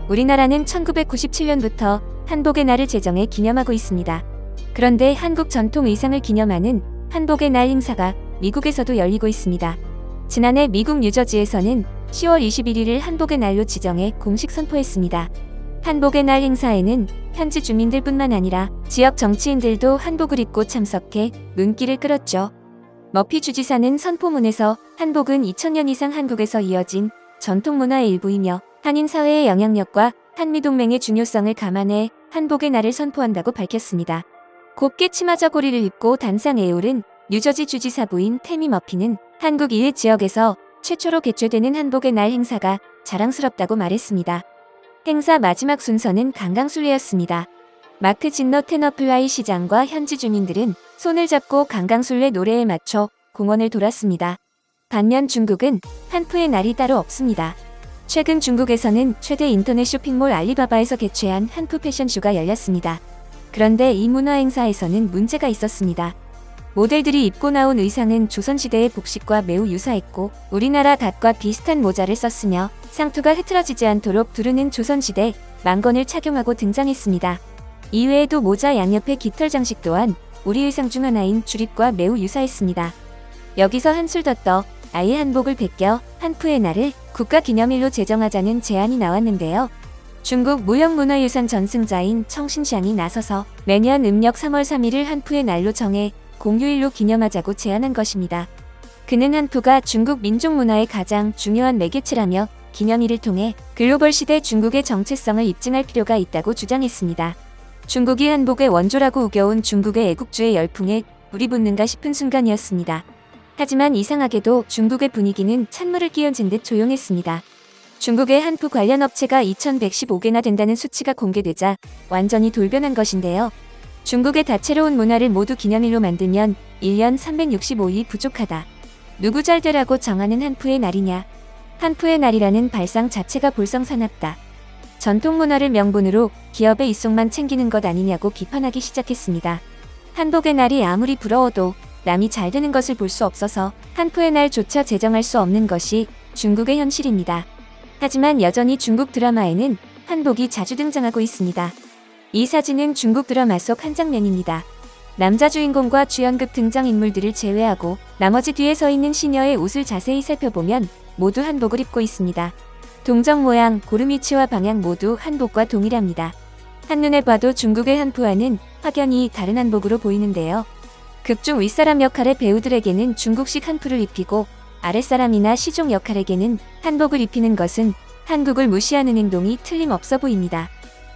우리나라는 1997년부터 한복의 날을 제정해 기념하고 있습니다. 그런데 한국 전통 의상을 기념하는 한복의 날 행사가 미국에서도 열리고 있습니다. 지난해 미국 뉴저지에서는 10월 21일을 한복의 날로 지정해 공식 선포했습니다. 한복의 날 행사에는 현지 주민들뿐만 아니라 지역 정치인들도 한복을 입고 참석해 눈길을 끌었죠. 머피 주지사는 선포문에서 한복은 2000년 이상 한국에서 이어진 전통 문화의 일부이며 한인 사회의 영향력과 한미동맹의 중요성을 감안해 한복의 날을 선포한다고 밝혔습니다. 곱게 치마 저고리를 입고 단상에 오른 뉴저지 주지사 부인 태미 머피는 한국 이외 지역에서 최초로 개최되는 한복의 날 행사가 자랑스럽다고 말했습니다. 행사 마지막 순서는 강강술래였습니다. 마크 진너 테너플라이 시장과 현지 주민들은 손을 잡고 강강술래 노래에 맞춰 공원을 돌았습니다. 반면 중국은 한푸의 날이 따로 없습니다. 최근 중국에서는 최대 인터넷 쇼핑몰 알리바바에서 개최한 한푸 패션쇼가 열렸습니다. 그런데 이 문화 행사에서는 문제가 있었습니다. 모델들이 입고 나온 의상은 조선시대의 복식과 매우 유사했고 우리나라 갓과 비슷한 모자를 썼으며 상투가 흐트러지지 않도록 두르는 조선시대 망건을 착용하고 등장했습니다. 이외에도 모자 양옆의 깃털 장식 또한 우리 의상 중 하나인 주립과 매우 유사했습니다. 여기서 한술 더 떠 아예 한복을 베껴 한푸의 날을 국가기념일로 제정하자는 제안이 나왔는데요. 중국 무형문화유산 전승자인 청신샹이 나서서 매년 음력 3월 3일을 한푸의 날로 정해 공휴일로 기념하자고 제안한 것입니다. 그는 한푸가 중국 민족문화의 가장 중요한 매개체라며 기념일을 통해 글로벌 시대 중국의 정체성을 입증할 필요가 있다고 주장했습니다. 중국이 한복의 원조라고 우겨온 중국의 애국주의 열풍에 불이 붙는가 싶은 순간이었습니다. 하지만 이상하게도 중국의 분위기는 찬물을 끼얹은 듯 조용했습니다. 중국의 한푸 관련 업체가 2115개나 된다는 수치가 공개되자 완전히 돌변한 것인데요. 중국의 다채로운 문화를 모두 기념일로 만들면 1년 365일 부족하다. 누구 잘 되라고 정하는 한푸의 날이냐. 한푸의 날이라는 발상 자체가 볼썽사납다. 전통 문화를 명분으로 기업의 이속만 챙기는 것 아니냐고 비판하기 시작했습니다. 한복의 날이 아무리 부러워도 남이 잘 되는 것을 볼 수 없어서 한푸의 날조차 제정할 수 없는 것이 중국의 현실입니다. 하지만 여전히 중국 드라마에는 한복이 자주 등장하고 있습니다. 이 사진은 중국 드라마 속 한 장면입니다. 남자 주인공과 주연급 등장인물들을 제외하고 나머지 뒤에 서 있는 시녀의 옷을 자세히 살펴보면 모두 한복을 입고 있습니다. 동정 모양, 고름 위치와 방향 모두 한복과 동일합니다. 한눈에 봐도 중국의 한푸와는 확연히 다른 한복으로 보이는데요. 극중 윗사람 역할의 배우들에게는 중국식 한푸를 입히고 아랫사람이나 시종 역할에게는 한복을 입히는 것은 한국을 무시하는 행동이 틀림없어 보입니다.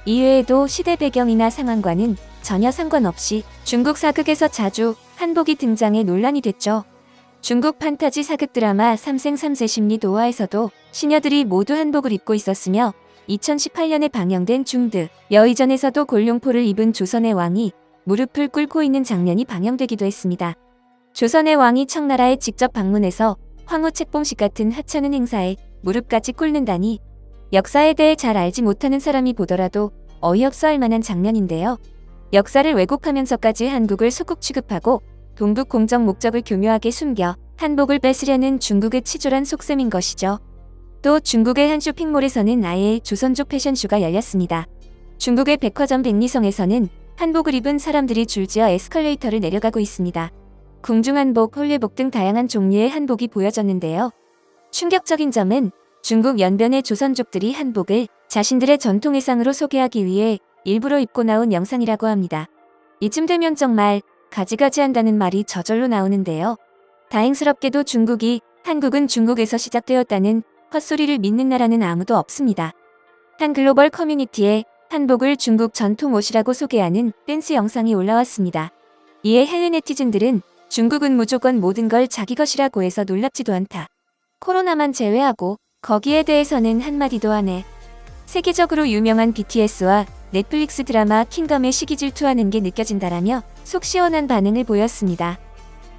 이외에도 시대 배경이나 상황과는 전혀 상관없이 중국 사극에서 자주 한복이 등장해 논란이 됐죠. 중국 판타지 사극 드라마 삼생삼세 심리 도화에서도 시녀들이 모두 한복을 입고 있었으며 2018년에 방영된 중드 여의전에서도 골룡포를 입은 조선의 왕이 무릎을 꿇고 있는 장면이 방영되기도 했습니다. 조선의 왕이 청나라에 직접 방문해서 황후 책봉식 같은 하찮은 행사에 무릎까지 꿇는다니 역사에 대해 잘 알지 못하는 사람이 보더라도 어이없어 할 만한 장면인데요. 역사를 왜곡하면서까지 한국을 소국 취급하고 동북 공정 목적을 교묘하게 숨겨 한복을 뺏으려는 중국의 치졸한 속셈인 것이죠. 또 중국의 한 쇼핑몰에서는 아예 조선족 패션쇼가 열렸습니다. 중국의 백화점 백리성에서는 한복을 입은 사람들이 줄지어 에스컬레이터를 내려가고 있습니다. 궁중한복, 홀례복 등 다양한 종류의 한복이 보여졌는데요. 충격적인 점은 중국 연변의 조선족들이 한복을 자신들의 전통 의상으로 소개하기 위해 일부러 입고 나온 영상이라고 합니다. 이쯤 되면 정말 가지가지한다는 말이 저절로 나오는데요. 다행스럽게도 중국이 한국은 중국에서 시작되었다는 헛소리를 믿는 나라는 아무도 없습니다. 한 글로벌 커뮤니티에 한복을 중국 전통 옷이라고 소개하는 댄스 영상이 올라왔습니다. 이에 해외 네티즌들은 중국은 무조건 모든 걸 자기 것이라고 해서 놀랍지도 않다. 코로나만 제외하고 거기에 대해서는 한마디도 안 해. 세계적으로 유명한 BTS와 넷플릭스 드라마 킹덤의 시기 질투하는 게 느껴진다라며 속 시원한 반응을 보였습니다.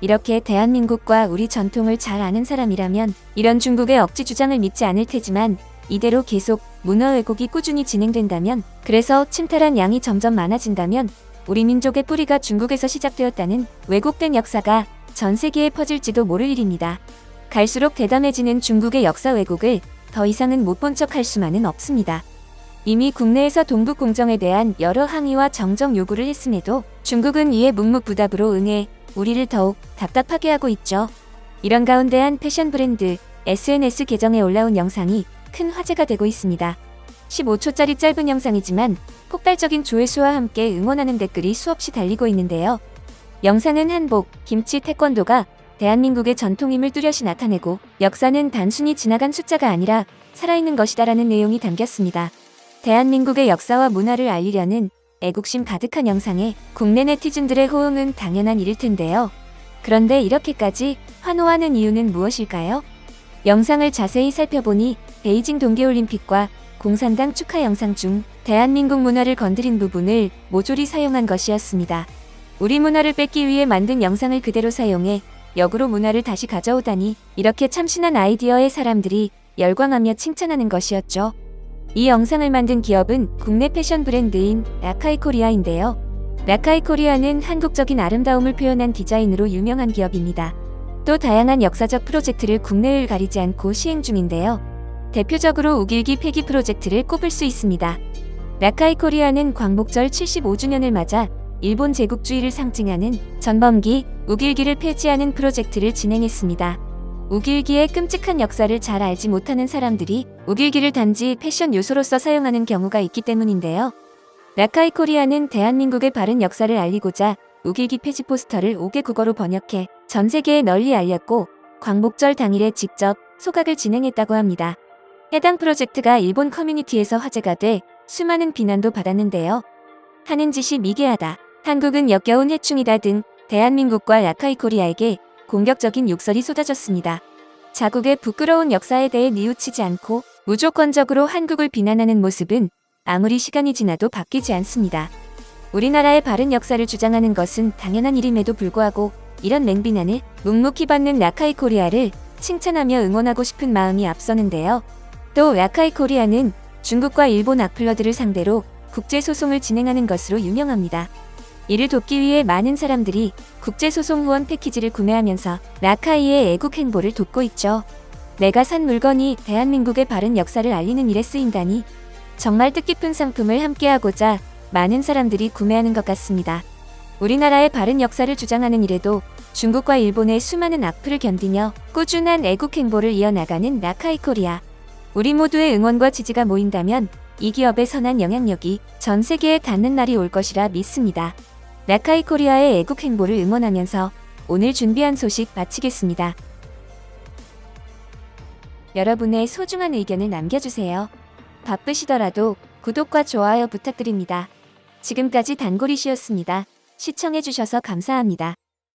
이렇게 대한민국과 우리 전통을 잘 아는 사람이라면 이런 중국의 억지 주장을 믿지 않을 테지만 이대로 계속 문화 왜곡이 꾸준히 진행된다면, 그래서 침탈한 양이 점점 많아진다면 우리 민족의 뿌리가 중국에서 시작되었다는 왜곡된 역사가 전 세계에 퍼질지도 모를 일입니다. 갈수록 대담해지는 중국의 역사 왜곡을 더 이상은 못 본 척 할 수만은 없습니다. 이미 국내에서 동북 공정에 대한 여러 항의와 정정 요구를 했음에도 중국은 이에 묵묵부답으로 응해 우리를 더욱 답답하게 하고 있죠. 이런 가운데 한 패션 브랜드 SNS 계정에 올라온 영상이 큰 화제가 되고 있습니다. 15초짜리 짧은 영상이지만 폭발적인 조회수와 함께 응원하는 댓글이 수없이 달리고 있는데요. 영상은 한복, 김치, 태권도가 대한민국의 전통임을 뚜렷이 나타내고 역사는 단순히 지나간 숫자가 아니라 살아있는 것이다라는 내용이 담겼습니다. 대한민국의 역사와 문화를 알리려는 애국심 가득한 영상에 국내 네티즌들의 호응은 당연한 일일 텐데요. 그런데 이렇게까지 환호하는 이유는 무엇일까요? 영상을 자세히 살펴보니 베이징 동계올림픽과 공산당 축하 영상 중 대한민국 문화를 건드린 부분을 모조리 사용한 것이었습니다. 우리 문화를 뺏기 위해 만든 영상을 그대로 사용해 역으로 문화를 다시 가져오다니 이렇게 참신한 아이디어의 사람들이 열광하며 칭찬하는 것이었죠. 이 영상을 만든 기업은 국내 패션 브랜드인 라카이 코리아인데요. 라카이 코리아는 한국적인 아름다움을 표현한 디자인으로 유명한 기업입니다. 또 다양한 역사적 프로젝트를 국내를 가리지 않고 시행 중인데요. 대표적으로 우길기 폐기 프로젝트를 꼽을 수 있습니다. 라카이 코리아는 광복절 75주년을 맞아 일본 제국주의를 상징하는 전범기 우길기를 폐지하는 프로젝트를 진행했습니다. 우길기의 끔찍한 역사를 잘 알지 못하는 사람들이 우길기를 단지 패션 요소로서 사용하는 경우가 있기 때문인데요. 라카이 코리아는 대한민국의 바른 역사를 알리고자 우길기 폐지 포스터를 5개 국어로 번역해 전 세계에 널리 알렸고 광복절 당일에 직접 소각을 진행했다고 합니다. 해당 프로젝트가 일본 커뮤니티에서 화제가 돼 수많은 비난도 받았는데요. 하는 짓이 미개하다, 한국은 역겨운 해충이다 등 대한민국과 라카이 코리아에게 공격적인 욕설이 쏟아졌습니다. 자국의 부끄러운 역사에 대해 뉘우치지 않고 무조건적으로 한국을 비난하는 모습은 아무리 시간이 지나도 바뀌지 않습니다. 우리나라의 바른 역사를 주장하는 것은 당연한 일임에도 불구하고 이런 맹비난을 묵묵히 받는 라카이 코리아를 칭찬하며 응원하고 싶은 마음이 앞서는데요. 또 라카이 코리아는 중국과 일본 악플러들을 상대로 국제소송을 진행하는 것으로 유명합니다. 이를 돕기 위해 많은 사람들이 국제소송 후원 패키지를 구매하면서 라카이의 애국 행보를 돕고 있죠. 내가 산 물건이 대한민국의 바른 역사를 알리는 일에 쓰인다니 정말 뜻깊은 상품을 함께하고자 많은 사람들이 구매하는 것 같습니다. 우리나라의 바른 역사를 주장하는 일에도 중국과 일본의 수많은 악플을 견디며 꾸준한 애국 행보를 이어나가는 라카이 코리아. 우리 모두의 응원과 지지가 모인다면 이 기업의 선한 영향력이 전 세계에 닿는 날이 올 것이라 믿습니다. 라카이 코리아의 애국 행보를 응원하면서 오늘 준비한 소식 마치겠습니다. 여러분의 소중한 의견을 남겨주세요. 바쁘시더라도 구독과 좋아요 부탁드립니다. 지금까지 단골이시였습니다. 시청해주셔서 감사합니다.